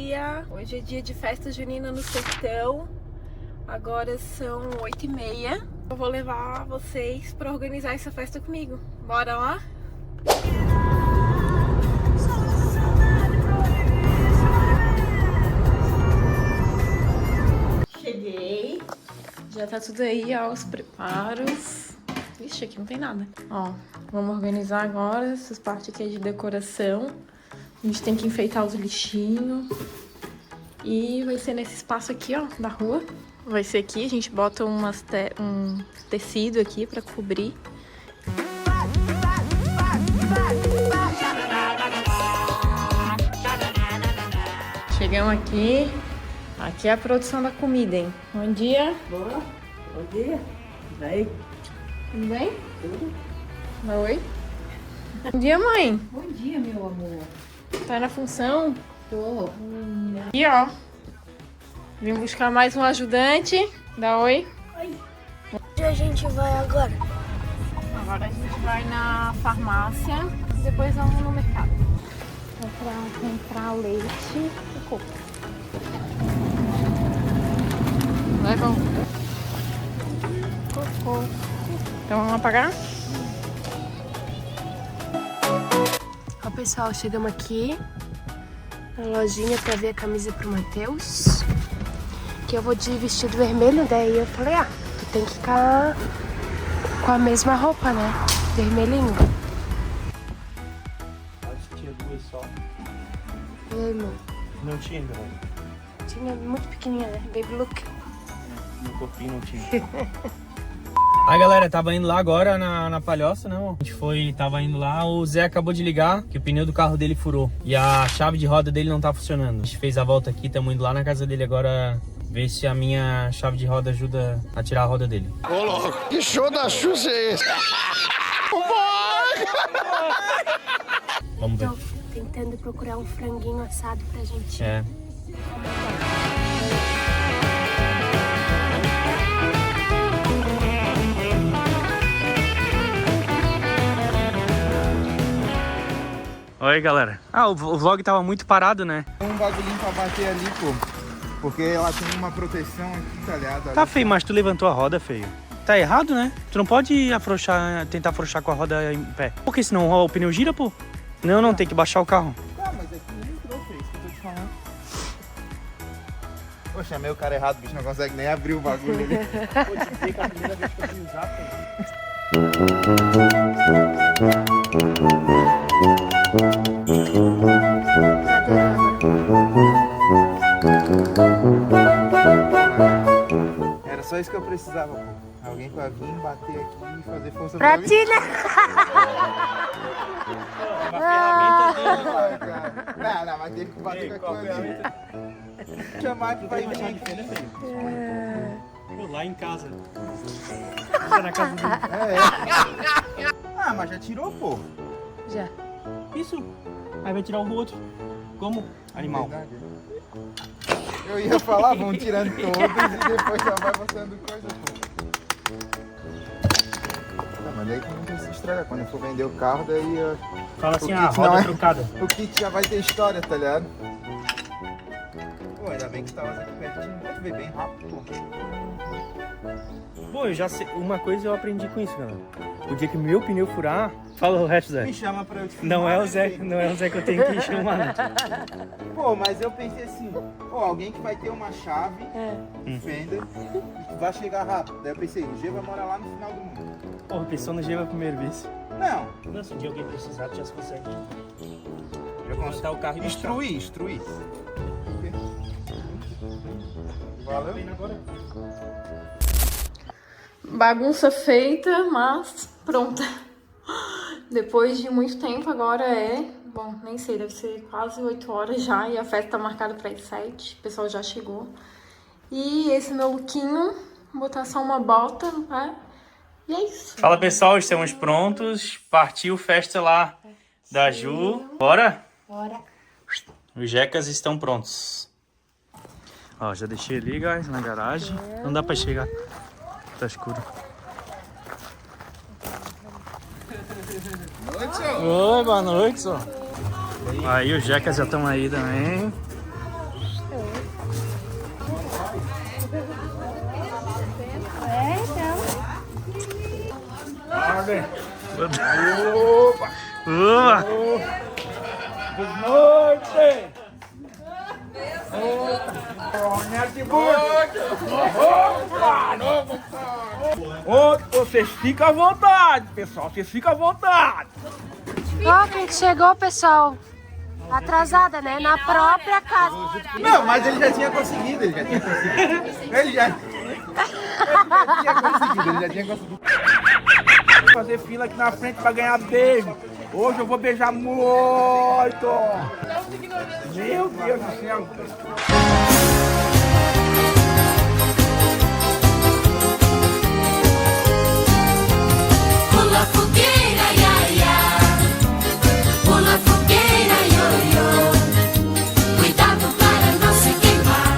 dia! Hoje é dia de festa junina no sertão. Agora são 8h30. Eu vou levar vocês para organizar essa festa comigo. Bora lá? Cheguei. Já tá tudo aí, ó, os preparos. Ixi, aqui não tem nada. Ó, vamos organizar agora. Essas partes aqui é de decoração. A gente tem que enfeitar os lixinhos. E vai ser nesse espaço aqui, ó, da rua. Vai ser aqui, a gente bota um tecido aqui pra cobrir. Chegamos aqui. Aqui é a produção da comida, hein? Bom dia. Boa. Bom dia. Vai. Tudo bem? Tudo. Oi. Bom dia, mãe. Bom dia, meu amor. Tá na função? Tô. Aqui, ó. Vim buscar mais um ajudante. Dá oi. Oi. Onde a gente vai agora? Agora a gente vai na farmácia e depois vamos no mercado. Comprar leite e coco. Leva um coco. Então vamos apagar? Ó, pessoal, chegamos aqui na lojinha pra ver a camisa pro Matheus. Que eu vou de vestido vermelho, daí eu falei, tu tem que ficar com a mesma roupa, né? Vermelhinho. Acho que tinha duas só. E aí, amor? Não tinha, galera. Tinha muito pequenininha, né? Baby look. No corpinho não tinha. Aí, galera, tava indo lá agora na Palhoça, né, amor? A gente tava indo lá, o Zé acabou de ligar que o pneu do carro dele furou. E a chave de roda dele não tá funcionando. A gente fez a volta aqui, estamos indo lá na casa dele agora ver se a minha chave de roda ajuda a tirar a roda dele. Ô, louco, que show da Xuxa é esse? Vamos ver. Tô tentando procurar um franguinho assado pra gente. É. Oi, galera. O vlog tava muito parado, né? Tem um bagulhinho pra bater ali, pô. Porque ela tem uma proteção aqui entalhada. Tá feio, mas tu levantou a roda, feio. Tá errado, né? Tu não pode tentar afrouxar com a roda em pé. Porque senão o pneu gira, pô. Não, tem que baixar o carro. Tá, mas aqui não entrou, feio, isso que eu tô te falando. Poxa, chamei o cara errado, o bicho não consegue nem abrir o bagulho ali. Vou te dizer que a primeira vez que eu fui usar, Era só isso que eu precisava, pô. Alguém pra vir, bater aqui e fazer força Pra mim. ti, né? uma ferramenta dele. Não, mas teve que bater com a coisa ali. Chamar aqui pra ir vir aqui. Lá em casa. Tá na casa dele. Ah, mas já tirou, pô. Já. Isso. Aí vai tirar o outro. Como? Animal. Verdade. Eu ia falar, vão tirando todos e depois já vai botando coisa, pô. Tá, mas daí que não precisa estragar. Quando eu for vender o carro, daí Fala assim, O a kit roda não é- trocada. o kit já vai ter história, tá ligado? Pô, ainda bem que tu tava aqui pertinho. Pode ver bem rápido, pô. Pô, eu já sei. Uma coisa eu aprendi com isso, galera. O dia que meu pneu furar, fala o resto, Zé. Me chama pra eu te Não filmar, é o né, Zé, filho? não é o Zé que eu tenho que chamar, não. Pô, mas eu pensei assim, pô, alguém que vai ter uma chave, fenda, e que vai chegar rápido. Daí eu pensei, o G vai morar lá no final do mundo. Porra, pensou no G vai primeiro, vice. Não, Não, se um dia alguém precisar, tu já se consegue. eu consigo Botar o carro e instruir. Valeu? Agora. Bagunça feita, mas pronta. Depois de muito tempo, agora bom, nem sei, deve ser quase 8 horas já e a festa tá marcada para as 7. O pessoal já chegou. E esse meu lookinho, vou botar só uma bota, né? E é isso. Fala, pessoal, estamos prontos. Partiu festa lá da Ju. Bora? Bora. Os jecas estão prontos. Ó, já deixei ali, guys, na garagem. Não dá pra chegar. Tá escuro. Oi, boa noite, só. Aí os jecas já estão aí também. Opa! Boa noite! Vocês ficam à vontade, pessoal. Vocês ficam à vontade. Ó, quem que chegou, pessoal? Atrasada, né? Na própria casa. Não, mas ele já tinha conseguido. Ele já tinha conseguido. Vou fazer fila aqui na frente pra ganhar beijo. Hoje eu vou beijar muito. Meu Deus do céu. Pula fogueira, ia, ia. Pula fogueira, io, io. Cuidado para não se queimar.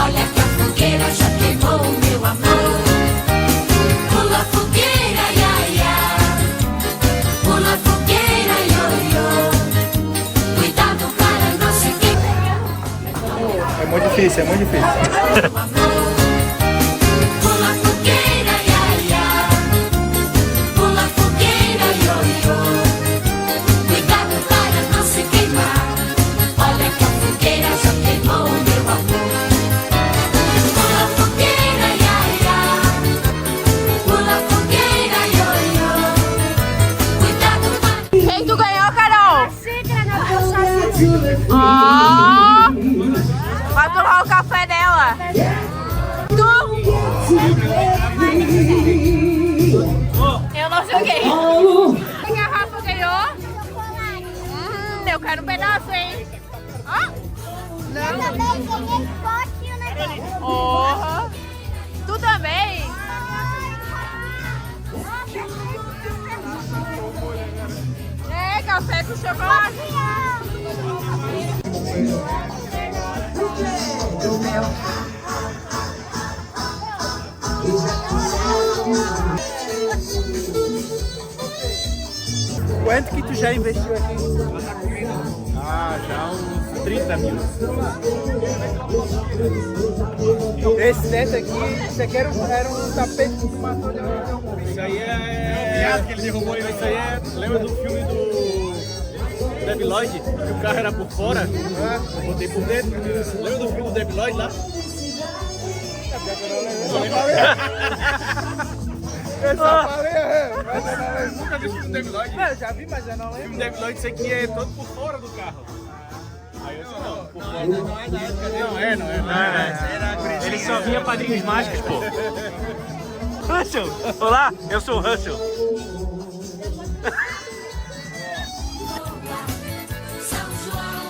Olha que a fogueira já queimou o meu amor. Pula fogueira, ia, ia. Pula fogueira, io, io. Cuidado para não se queimar. É muito difícil, é muito difícil. Pula fogueira, ia, ia. Pula fogueira, io, io. Cuidado para não se queimar. Olha que a fogueira já queimou o meu amor. Pula fogueira, ia, ia. Pula fogueira, io, io. Cuidado para... Quem tu ganhou, Carol? Xícara na bolsa. Ó! Vai tomar o café dela. Tu? Eu não joguei. Quem a Rafa ganhou? Eu quero um pedaço, hein? Ó! Não. Também ganhei potinho na casa. Oh. Tu também? É, café com chocolate. Quanto que tu já investiu aqui? Ah, já uns 30 mil. Esse teto aqui, isso aqui era um tapete que matou de novo. Isso aí é piada que ele derrubou. Isso aí é... Lembra do filme do Debi Lloyd? Que o carro era por fora? Eu botei por dentro. Lembra do filme do Debi Lloyd lá? Eu só falei, mas eu não lembro. Nunca vi o filme do Debi Lloyd? Eu já vi, mas eu não O filme lembro. do Debi Lloyd, isso aqui é todo por fora do carro. Aí eu disse, não, por fora não é da época dele. Não é. Ele só via Padrinhos Mágicos, pô. Russell! Olá, eu sou o Russell. São João,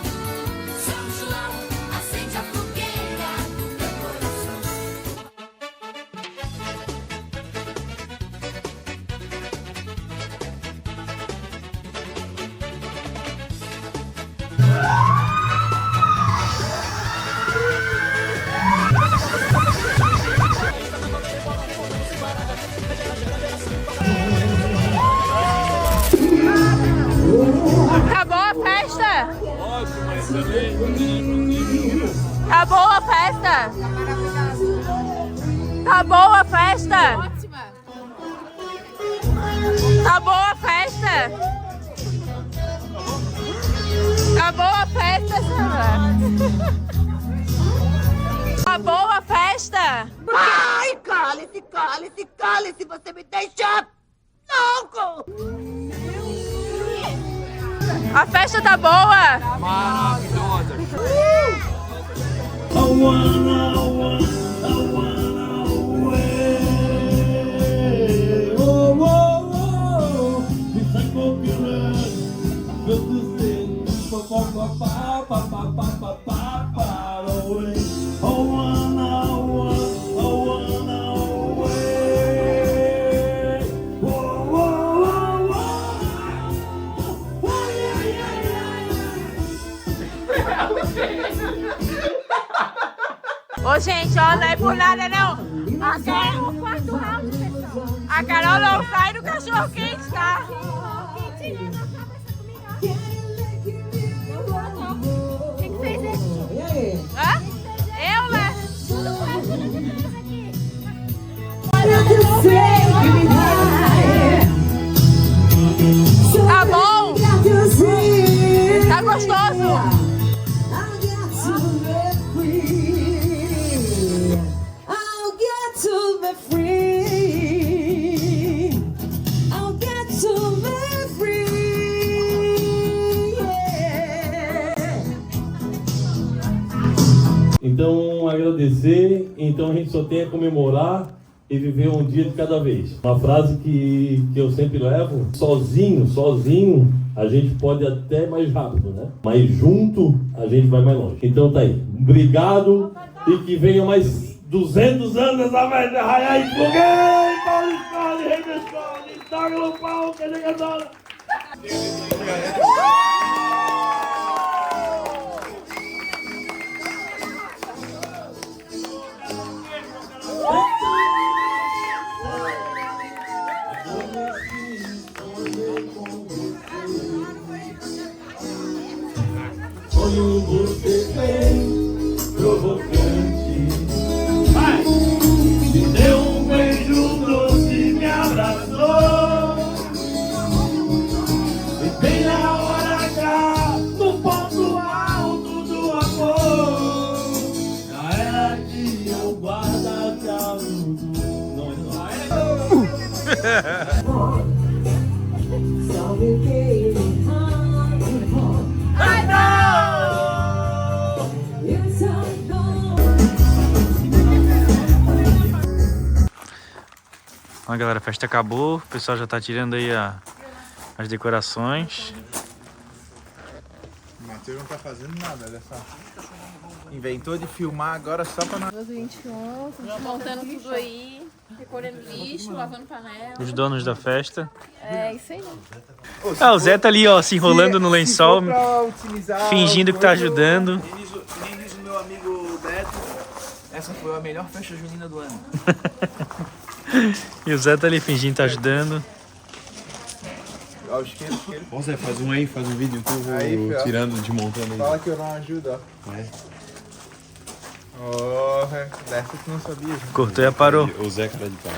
acende a fogueira do meu coração. Acabou a festa? Acabou a festa? Acabou a festa? Ótima! Acabou a festa? Acabou a festa, Sandra? Acabou a festa? Ai, cale-se, cale-se, cale-se, você me deixa louco! A festa tá boa? Ô, gente, ó, não é por nada, não. A Carol não sai do cachorro quente, tá? Quem fez isso? Hã? Eu, né? Para você que me dá acontecer, então a gente só tem a comemorar e viver um dia de cada vez. Uma frase que eu sempre levo: sozinho a gente pode até mais rápido, né? Mas junto a gente vai mais longe. Então tá aí. Obrigado e que venham mais 200 anos da velha Raia e Fogueira, Paulo Escola, Rei da Escola, Toca no pau, que é jogadora. Sonho você bem provocante. Vai! Me deu um beijo doce, me abraçou. E bem na hora H, no ponto alto do amor. Já era que eu guardava tudo. Ó, galera, a festa acabou, o pessoal já tá tirando aí as decorações. O Matheus não tá fazendo nada, olha só. Inventou de filmar agora só pra nós. 21, montando tudo aí, recolhendo lixo, lavando panela. Os donos da festa. É isso aí, né? Ah, o Zé tá ali, ó, se enrolando no lençol, fingindo que tá coisa, ajudando. Nem diz o meu amigo Beto, essa foi a melhor festa junina do ano. E o Zé tá ali fingindo que tá ajudando. Ó, o isqueiro. Ó, Zé, faz um aí, faz um vídeo que eu vou Aí, tirando, desmontando aí. Fala que eu não ajudo, ó. Vai. Oh, dessa tu não sabia, gente. Cortou e aparou. O Zé cara de pau.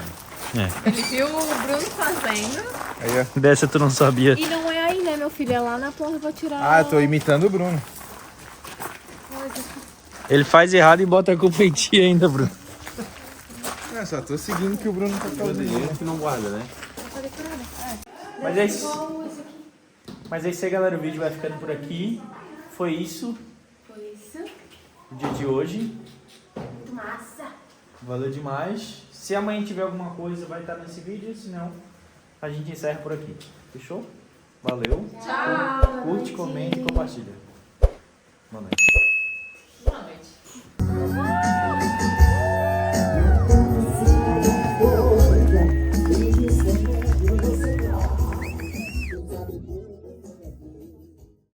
Ele viu o Bruno fazendo. Aí, ó. Dessa tu não sabia. E não é aí, né, meu filho? É lá na porta pra tirar. Ah, tô imitando o Bruno. Ele faz errado e bota a culpa em ti ainda, Bruno. Não, só tô seguindo o que o Bruno tá fazendo. que não guarda, né? Mas é isso. Mas é isso aí, galera. O vídeo vai ficando por aqui. Foi isso. O dia de hoje. Muito massa. Valeu demais. Se amanhã tiver alguma coisa, vai estar nesse vídeo. Se não, a gente encerra por aqui. Fechou? Valeu. Tchau. Curte, comente e compartilha. Boa noite.